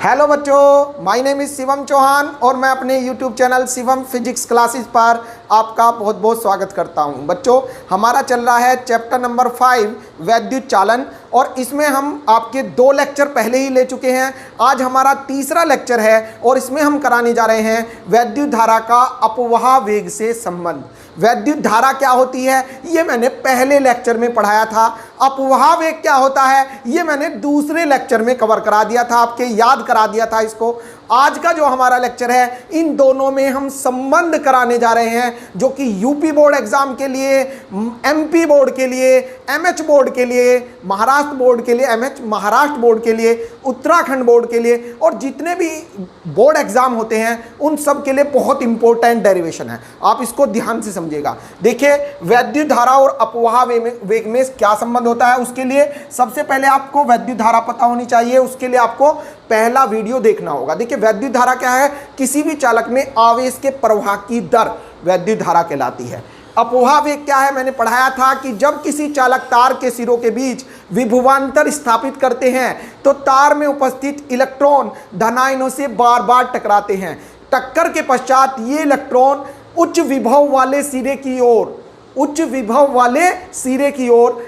Hello बच्चों, my name is Shivam Chauhan और मैं अपने YouTube channel Shivam physics classes पर आपका बहुत बहुत स्वागत करता हूं। बच्चों, हमारा चल रहा है चैप्टर नंबर 5 वैद्युत चालन और इसमें हम आपके 2 लेक्चर पहले ही ले चुके हैं। आज हमारा तीसरा लेक्चर है और इसमें हम कराने जा रहे हैं वैद्युत धारा का अपवाह वेग से संबंध। वैद्युत धारा क्या होती है ये मैंने पहले लेक्चर में पढ़ाया था। अपवाह वेग क्या होता है ये मैंने दूसरे लेक्चर में कवर करा दिया था, आपके याद करा दिया था इसको। आज का जो हमारा लेक्चर है इन दोनों में हम संबंध कराने जा रहे हैं, जो कि यूपी बोर्ड एग्जाम के लिए, एमपी बोर्ड के लिए, एमएच बोर्ड के लिए, महाराष्ट्र बोर्ड के लिए, एमएच महाराष्ट्र बोर्ड के लिए, उत्तराखंड बोर्ड के लिए और जितने भी बोर्ड एग्जाम होते हैं उन सब के लिए बहुत इंपॉर्टेंट डेरिवेशन है। आप इसको ध्यान से समझिएगा। देखिए, वैद्युत धारा और अपवाह वेग में क्या संबंध होता है, उसके लिए सबसे पहले आपको वैद्युत धारा पता होनी चाहिए। उसके लिए आपको पहला वीडियो देखना होगा। देखिए, वैद्युत धारा क्या है? किसी भी चालक में आवेश के प्रवाह की दर वैद्युत धारा कहलाती है। अपवाह वेग क्या है? मैंने पढ़ाया था कि जब किसी चालक तार के सिरों के बीच विभवांतर स्थापित करते हैं तो तार में उपस्थित इलेक्ट्रॉन धनायनों से बार बार टकराते हैं। टक्कर के पश्चात ये इलेक्ट्रॉन उच्च विभव वाले सिरे की ओर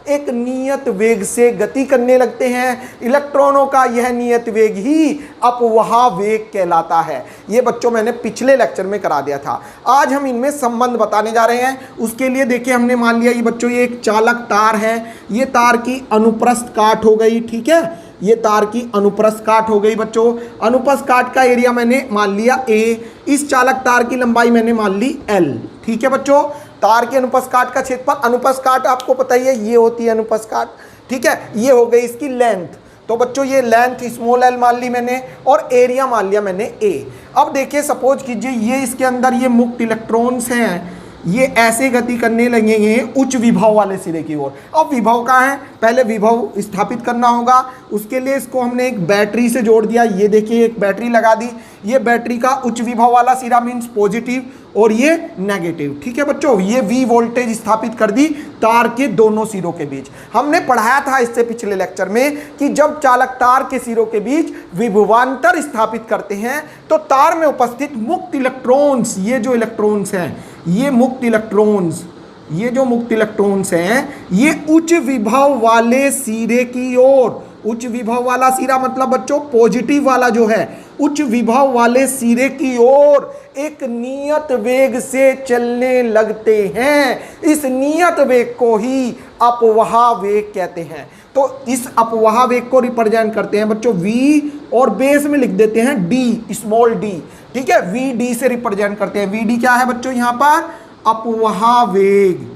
एक नियत वेग से गति करने लगते हैं। इलेक्ट्रॉनों का यह नियत वेग ही अपवाह वेग कहलाता है। ये बच्चों मैंने पिछले लेक्चर में करा दिया था। आज हम इनमें संबंध बताने जा रहे हैं। उसके लिए देखिए, हमने मान लिया ये बच्चों ये एक चालक तार है। ये तार की अनुप्रस्थ काट हो गई, ठीक है। ये तार की अनुप्रस्थ काट हो गई बच्चों। अनुप्रस्थ काट का एरिया मैंने मान लिया A। इस चालक तार की लंबाई मैंने मान ली L, ठीक है बच्चों। तार के अनुप्रस्थ काट का क्षेत्रफल, अनुप्रस्थ काट आपको पता ही है ये होती है अनुप्रस्थ काट, ठीक है। ये हो गई इसकी लेंथ। तो बच्चों ये लेंथ स्मॉल l मान ली मैंने और एरिया मान लिया मैंने A। अब देखिए, सपोज कीजिए ये इसके अंदर ये मुक्त इलेक्ट्रॉन्स हैं, ये ऐसे गति करने लगेंगे उच्च विभव वाले सिरे की ओर। अब विभव कहाँ है? पहले विभव स्थापित करना होगा। उसके लिए इसको हमने एक बैटरी से जोड़ दिया। ये देखिए, एक बैटरी लगा दी। ये बैटरी का उच्च विभव वाला सिरा मीन्स पॉजिटिव और ये नेगेटिव, ठीक है बच्चों। ये V वोल्टेज स्थापित कर दी तार के दोनों सिरों के बीच। हमने पढ़ाया था इससे पिछले लेक्चर में कि जब चालक तार के सिरों के बीच विभवांतर स्थापित करते हैं तो तार में उपस्थित मुक्त इलेक्ट्रॉन्स, ये जो इलेक्ट्रॉन्स हैं, ये मुक्त इलेक्ट्रॉन्स, ये जो मुक्त इलेक्ट्रॉन्स हैं, ये उच्च विभव वाले सिरे की ओर, उच्च विभव वाला सिरा मतलब बच्चों पॉजिटिव वाला जो है, उच्च विभव वाले सिरे की ओर एक नियत वेग से चलने लगते हैं। इस नियत वेग को ही अपवाह वेग कहते हैं। तो इस अपवाह वेग को रिप्रेजेंट करते हैं बच्चों V और बेस में लिख देते हैं D, स्मॉल d, ठीक है। VD से रिप्रेजेंट करते हैं। VD क्या है बच्चों? यहां पर अपवाह वेग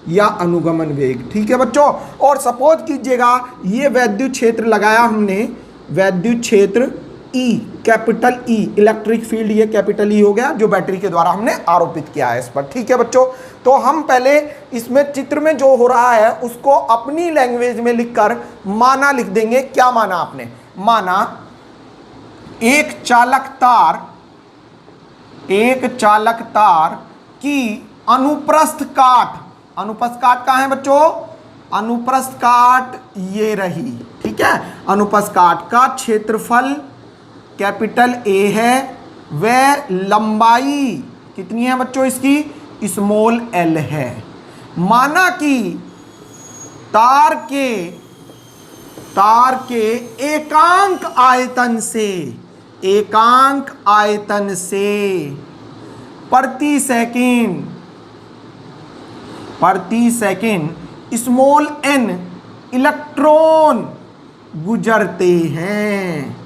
या अनुगमन वेग, ठीक है बच्चों। और सपोज कीजिएगा ये वैद्युत क्षेत्र लगाया हमने, वैद्युत क्षेत्र E, capital E, electric field ये कैपिटल E हो गया, जो बैटरी के द्वारा हमने आरोपित किया है इस पर, ठीक है बच्चों। तो हम पहले इसमें चित्र में जो हो रहा है उसको अपनी लैंग्वेज में लिखकर माना लिख देंगे। क्या माना आपने? माना एक चालक तार की अनुप्रस्थ काट, अनुप्रस्थ काट कहाँ है बच्चों? अनुप्रस्थ काट ये रही, ठीक है। अनुप्रस्थ काट का क्षेत्रफल कैपिटल A है, वह लंबाई कितनी है बच्चों इसकी? स्मॉल l है। माना कि तार के एकांक आयतन से प्रति सेकंड स्मॉल n इलेक्ट्रॉन गुजरते हैं,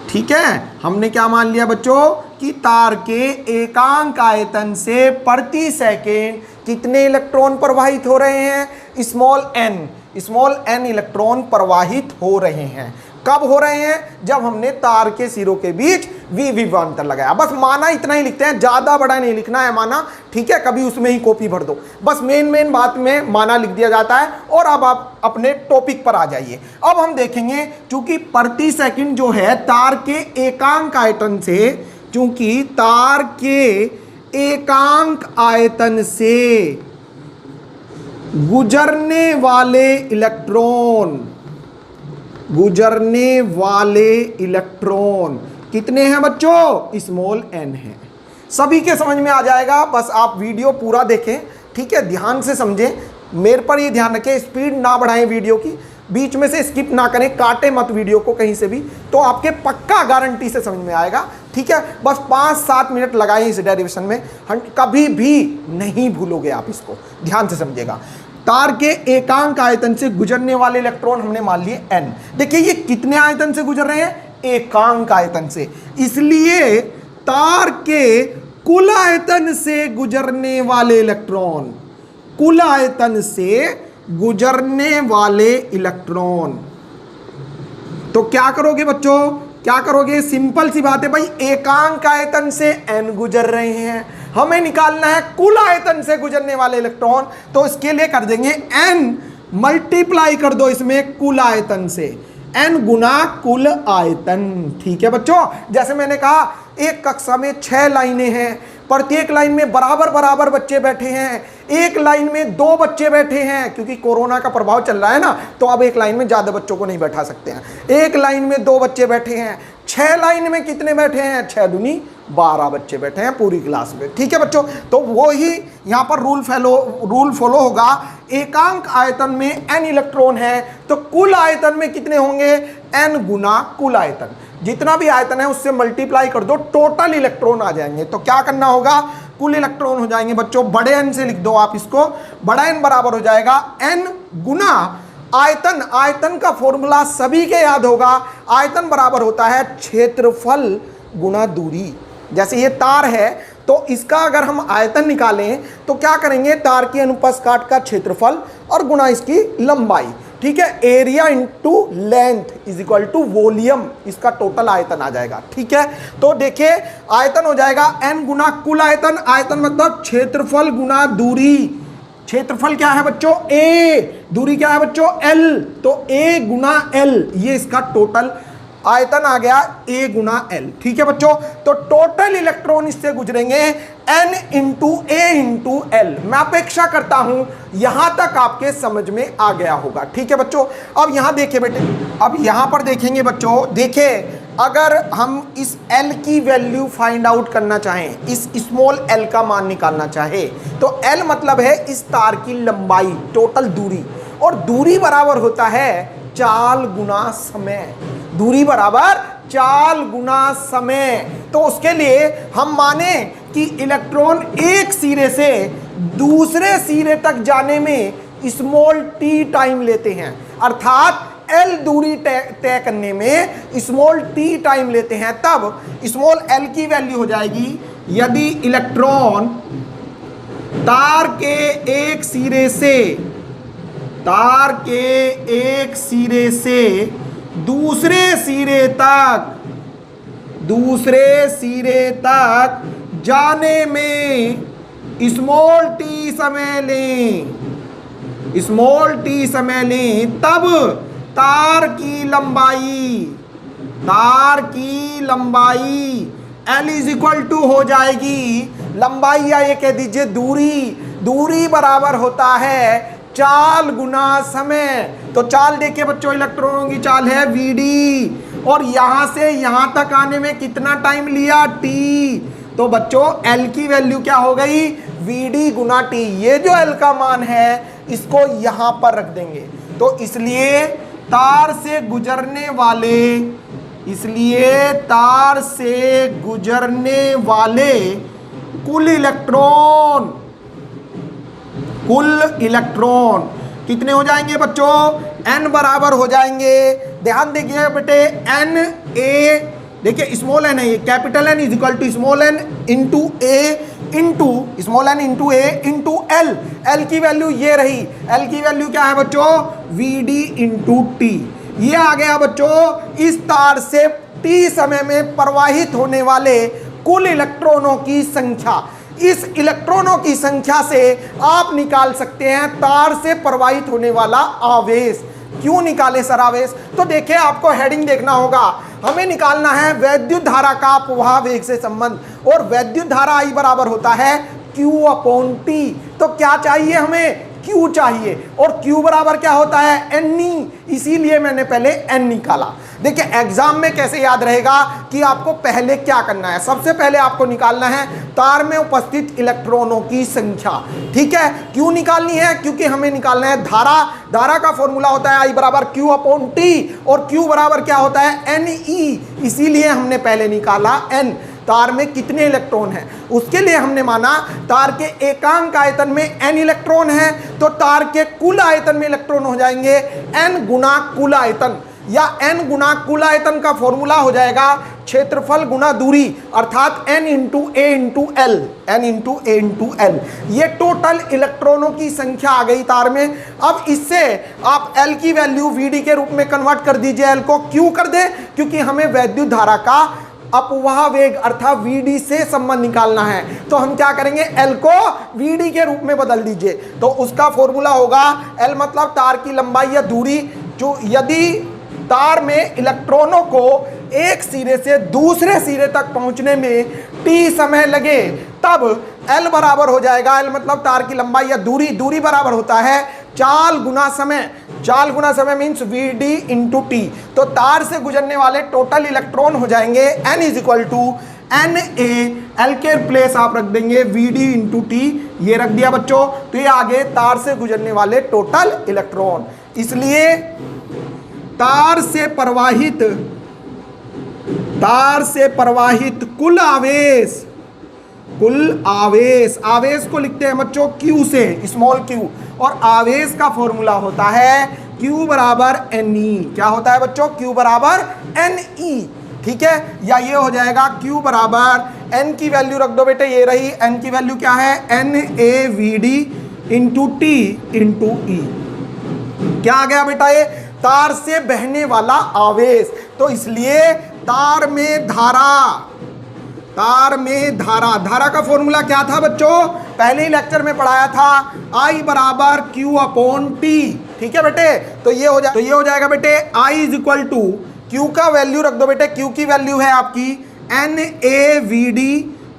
ठीक है। हमने क्या मान लिया बच्चों कि तार के एकांक आयतन से प्रति सेकंड कितने इलेक्ट्रॉन प्रवाहित हो रहे हैं? स्मॉल n इलेक्ट्रॉन प्रवाहित हो रहे हैं। कब हो रहे हैं? जब हमने तार के सिरों के बीच विभवांतर लगाया। बस माना इतना ही लिखते हैं, ज्यादा बड़ा नहीं लिखना है माना, ठीक है। कभी उसमें ही कॉपी भर दो, बस मेन बात में माना लिख दिया जाता है। और अब आप अपने टॉपिक पर आ जाइए। अब हम देखेंगे, चूंकि प्रति सेकंड जो है तार के एकांक आयतन से, चूंकि तार के एकांक आयतन से गुजरने वाले इलेक्ट्रॉन गुजरने वाले इलेक्ट्रॉन कितने हैं बच्चों? स्मॉल n है। सभी के समझ में आ जाएगा, बस आप वीडियो पूरा देखें, ठीक है, ध्यान से समझें। मेरे पर ये ध्यान रखें, स्पीड ना बढ़ाएं वीडियो की, बीच में से स्किप ना करें, काटे मत वीडियो को कहीं से भी, तो आपके पक्का गारंटी से समझ में आएगा, ठीक है। बस 5-7 मिनट लगाएं इस डेरिवेशन में, कभी भी नहीं भूलोगे आप इसको, ध्यान से समझिएगा। तार के एकांक आयतन से गुजरने वाले इलेक्ट्रॉन हमने मान लिए n। देखिए ये कितने आयतन से गुजर रहे हैं? एकांक आयतन से, इसलिए तार के कुल आयतन से गुजरने वाले इलेक्ट्रॉन, कुल आयतन से गुजरने वाले इलेक्ट्रॉन, तो क्या करोगे बच्चों? क्या करोगे? सिंपल सी बात है भाई, एकांक आयतन से n गुजर रहे हैं, हमें निकालना है कुल आयतन से गुजरने वाले इलेक्ट्रॉन, तो इसके लिए कर देंगे n मल्टीप्लाई कर दो इसमें कुल आयतन से, n गुना कुल आयतन, ठीक है बच्चों। जैसे मैंने कहा एक कक्षा में 6 लाइनें हैं, प्रत्येक लाइन में बराबर बराबर बच्चे बैठे हैं, एक लाइन में 2 बच्चे बैठे हैं, क्योंकि कोरोना का प्रभाव चल रहा है ना, तो अब एक लाइन में ज़्यादा बच्चों को नहीं बैठा सकते हैं। एक लाइन में 2 बच्चे बैठे हैं, 6 लाइन में कितने बैठे हैं? 6 दूनी 12 बच्चे बैठे हैं पूरी क्लास में, ठीक है बच्चों। तो वो ही यहाँ पर रूल फॉलो होगा, एकांक आयतन में n इलेक्ट्रॉन है, तो कुल आयतन में कितने होंगे? n गुना कुल आयतन, जितना भी आयतन है उससे मल्टीप्लाई कर दो, टोटल इलेक्ट्रॉन आ जाएंगे। तो क्या करना होगा? कुल इलेक्ट्रॉन हो जाएंगे बच्चों, बड़े n से लिख दो आप इसको, बड़ा n बराबर हो जाएगा n गुना आयतन। आयतन का फॉर्मूला सभी के याद होगा, आयतन बराबर होता है क्षेत्रफल गुना दूरी। जैसे ये तार है, तो इसका अगर हम आयतन निकालें तो क्या करेंगे? तार की अनुप्रस्थ काट का क्षेत्रफल और गुना इसकी लंबाई, ठीक है। Area into length is equal to volume, इसका टोटल आयतन आ जाएगा, ठीक है। तो देखिए आयतन हो जाएगा n गुना कुल आयतन, आयतन मतलब क्षेत्रफल गुना दूरी। क्षेत्रफल क्या है बच्चों? a, दूरी क्या है बच्चों? l, तो a गुना l, ये इसका टोटल आयतन आ गया a गुना l, ठीक है बच्चों। तो टोटल इलेक्ट्रॉन इससे गुजरेंगे n into a into l। मैं अपेक्षा करता हूं यहां तक आपके समझ में आ गया होगा, ठीक है बच्चों। अब यहां देखिए बेटे, अब यहां पर देखेंगे बच्चों, देखिए अगर हम इस l की वैल्यू फाइंड आउट करना चाहें, इस स्मॉल l का मान निकालना चाहे, तो l मतलब है इस तार की लंबाई, टोटल दूरी, और दूरी बराबर होता है चाल गुना समय, दूरी बराबर चाल गुना समय। तो उसके लिए हम माने कि इलेक्ट्रॉन एक सिरे से दूसरे सिरे तक जाने में स्मॉल t टाइम लेते हैं, अर्थात l दूरी तय करने में स्मॉल t टाइम लेते हैं, तब स्मॉल l की वैल्यू हो जाएगी, यदि इलेक्ट्रॉन तार के एक सिरे से दूसरे सिरे तक जाने में स्मॉल t समय लें, तब तार की लंबाई L इज इक्वल टू हो जाएगी, लंबाई या ये कह दीजिए दूरी बराबर होता है चाल गुना समय। तो चाल देखिए बच्चों, इलेक्ट्रॉनों की चाल है vd, और यहां से यहां तक आने में कितना टाइम लिया? t। तो बच्चों l की वैल्यू क्या हो गई? vd गुना t। ये जो l का मान है इसको यहां पर रख देंगे। तो इसलिए तार से गुजरने वाले कुल इलेक्ट्रॉन कितने हो जाएंगे बच्चों? n बराबर हो जाएंगे, ध्यान देखिए बेटे, n a, देखिए स्मॉल n है ये, capital N is equal to small n into a into small n into a into l। l की वैल्यू ये रही, l की वैल्यू क्या है बच्चों? vd into t। ये आ गया बच्चों इस तार से t समय में प्रवाहित होने वाले कुल इलेक्ट्रॉनों की संख्या। इस इलेक्ट्रॉनों की संख्या से आप निकाल सकते हैं तार से प्रवाहित होने वाला आवेश। क्यों निकाले सर आवेश? तो देखिए आपको हेडिंग देखना होगा, हमें निकालना है वैद्युत धारा का अपवाह वेग से संबंध, और वैद्युत धारा I बराबर होता है Q अपॉन T। तो क्या चाहिए हमें? Q Q चाहिए और Q बराबर क्या होता है Ne, इसीलिए मैंने पहले N निकाला। देखिए एग्जाम में कैसे याद रहेगा कि आपको पहले क्या करना है। सबसे पहले आपको निकालना है तार में उपस्थित इलेक्ट्रॉनों की संख्या। ठीक है, क्यों निकालनी है? क्योंकि हमें निकालना है धारा। धारा का फॉर्मूला होता है I बराबर Q अपॉन T और Q बराबर क्या होता है Ne, इसीलिए हमने पहले निकाला N। तार में कितने इलेक्ट्रॉन हैं उसके लिए हमने माना तार के एकांक आयतन में n इलेक्ट्रॉन है, तो तार के कुल आयतन में इलेक्ट्रॉन हो जाएंगे n गुना कुल आयतन, या n गुना कुल आयतन का फॉर्मूला हो जाएगा क्षेत्रफल गुना दूरी, अर्थात n into a into L, n into a into L. ये टोटल इलेक्ट्रॉनों की संख्या आ गई तार में। अब इससे आप l की वैल्यू vd के रूप में कन्वर्ट कर दीजिए। l को q कर दे, क्योंकि हमें वैद्युत धारा का अपवाह वेग अर्थात vd से संबंध निकालना है। तो हम क्या करेंगे, l को vd के रूप में बदल दीजिए। तो उसका फॉर्मूला होगा l मतलब तार की लंबाई या दूरी, जो यदि तार में इलेक्ट्रॉनों को एक सिरे से दूसरे सिरे तक पहुंचने में t समय लगे तब l बराबर हो जाएगा, l मतलब तार की लंबाई या दूरी, दूरी बराबर होता है चाल गुना समय। चाल गुना समय मीन्स vd इंटू टी। तो तार से गुजरने वाले टोटल इलेक्ट्रॉन हो जाएंगे n is equal to Na, l के प्लेस आप रख देंगे vd इंटू टी, ये रख दिया बच्चों। तो ये आगे तार से गुजरने वाले टोटल इलेक्ट्रॉन। इसलिए तार से प्रवाहित कुल आवेश, आवेश को लिखते हैं बच्चों Q से, स्मॉल q, और आवेश का फॉर्मूला होता है Q बराबर Ne। क्या होता है बच्चों? Q बराबर Ne। ठीक है, या ये हो जाएगा Q बराबर n की वैल्यू रख दो बेटे, ये रही n की वैल्यू क्या है NaVd इंटू टी इंटू ई। क्या आ गया बेटा? ये तार से बहने वाला आवेश। तो इसलिए तार में धारा का फॉर्मूला क्या था बच्चों? पहले ही लेक्चर में पढ़ाया था, I बराबर Q अपॉन T। ठीक है बेटे, तो ये हो जाएगा बेटे I is equal to Q का वैल्यू रख दो बेटे, Q की वैल्यू है आपकी NaVd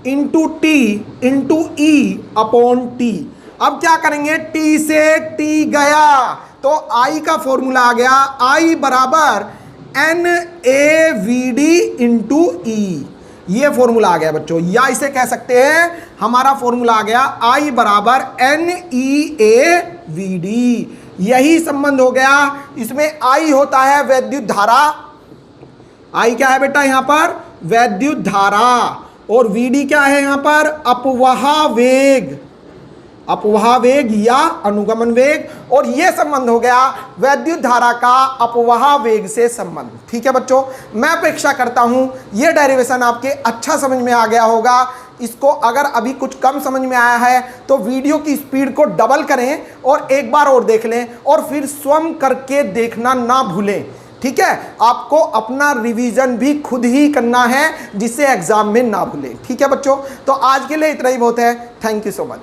into T into E upon T. अब क्या करेंगे, T से T गया तो I का फॉर्मूला आ गया I बराबर NaVd इंटू ई। ये फॉर्मूला आ गया बच्चों, या इसे कह सकते हैं हमारा फॉर्मूला आ गया I बराबर NeaVd। यही संबंध हो गया। इसमें I होता है वैद्युत धारा, I क्या है बेटा यहाँ पर? वैद्युत धारा। और Vd क्या है यहाँ पर? अपवाह वेग या अनुगमन वेग। और ये संबंध हो गया वैद्युत धारा का अपवाह वेग से संबंध। ठीक है बच्चों, मैं अपेक्षा करता हूं ये डेरिवेशन आपके अच्छा समझ में आ गया होगा। इसको अगर अभी कुछ कम समझ में आया है तो वीडियो की स्पीड को डबल करें और एक बार और देख लें, और फिर स्वयं करके देखना ना भूलें। ठीक है, आपको अपना रिवीजन भी खुद ही करना है, जिससे एग्जाम में ना भूलें। ठीक है बच्चों, तो आज के लिए इतना ही बहुत है। Thank you so much.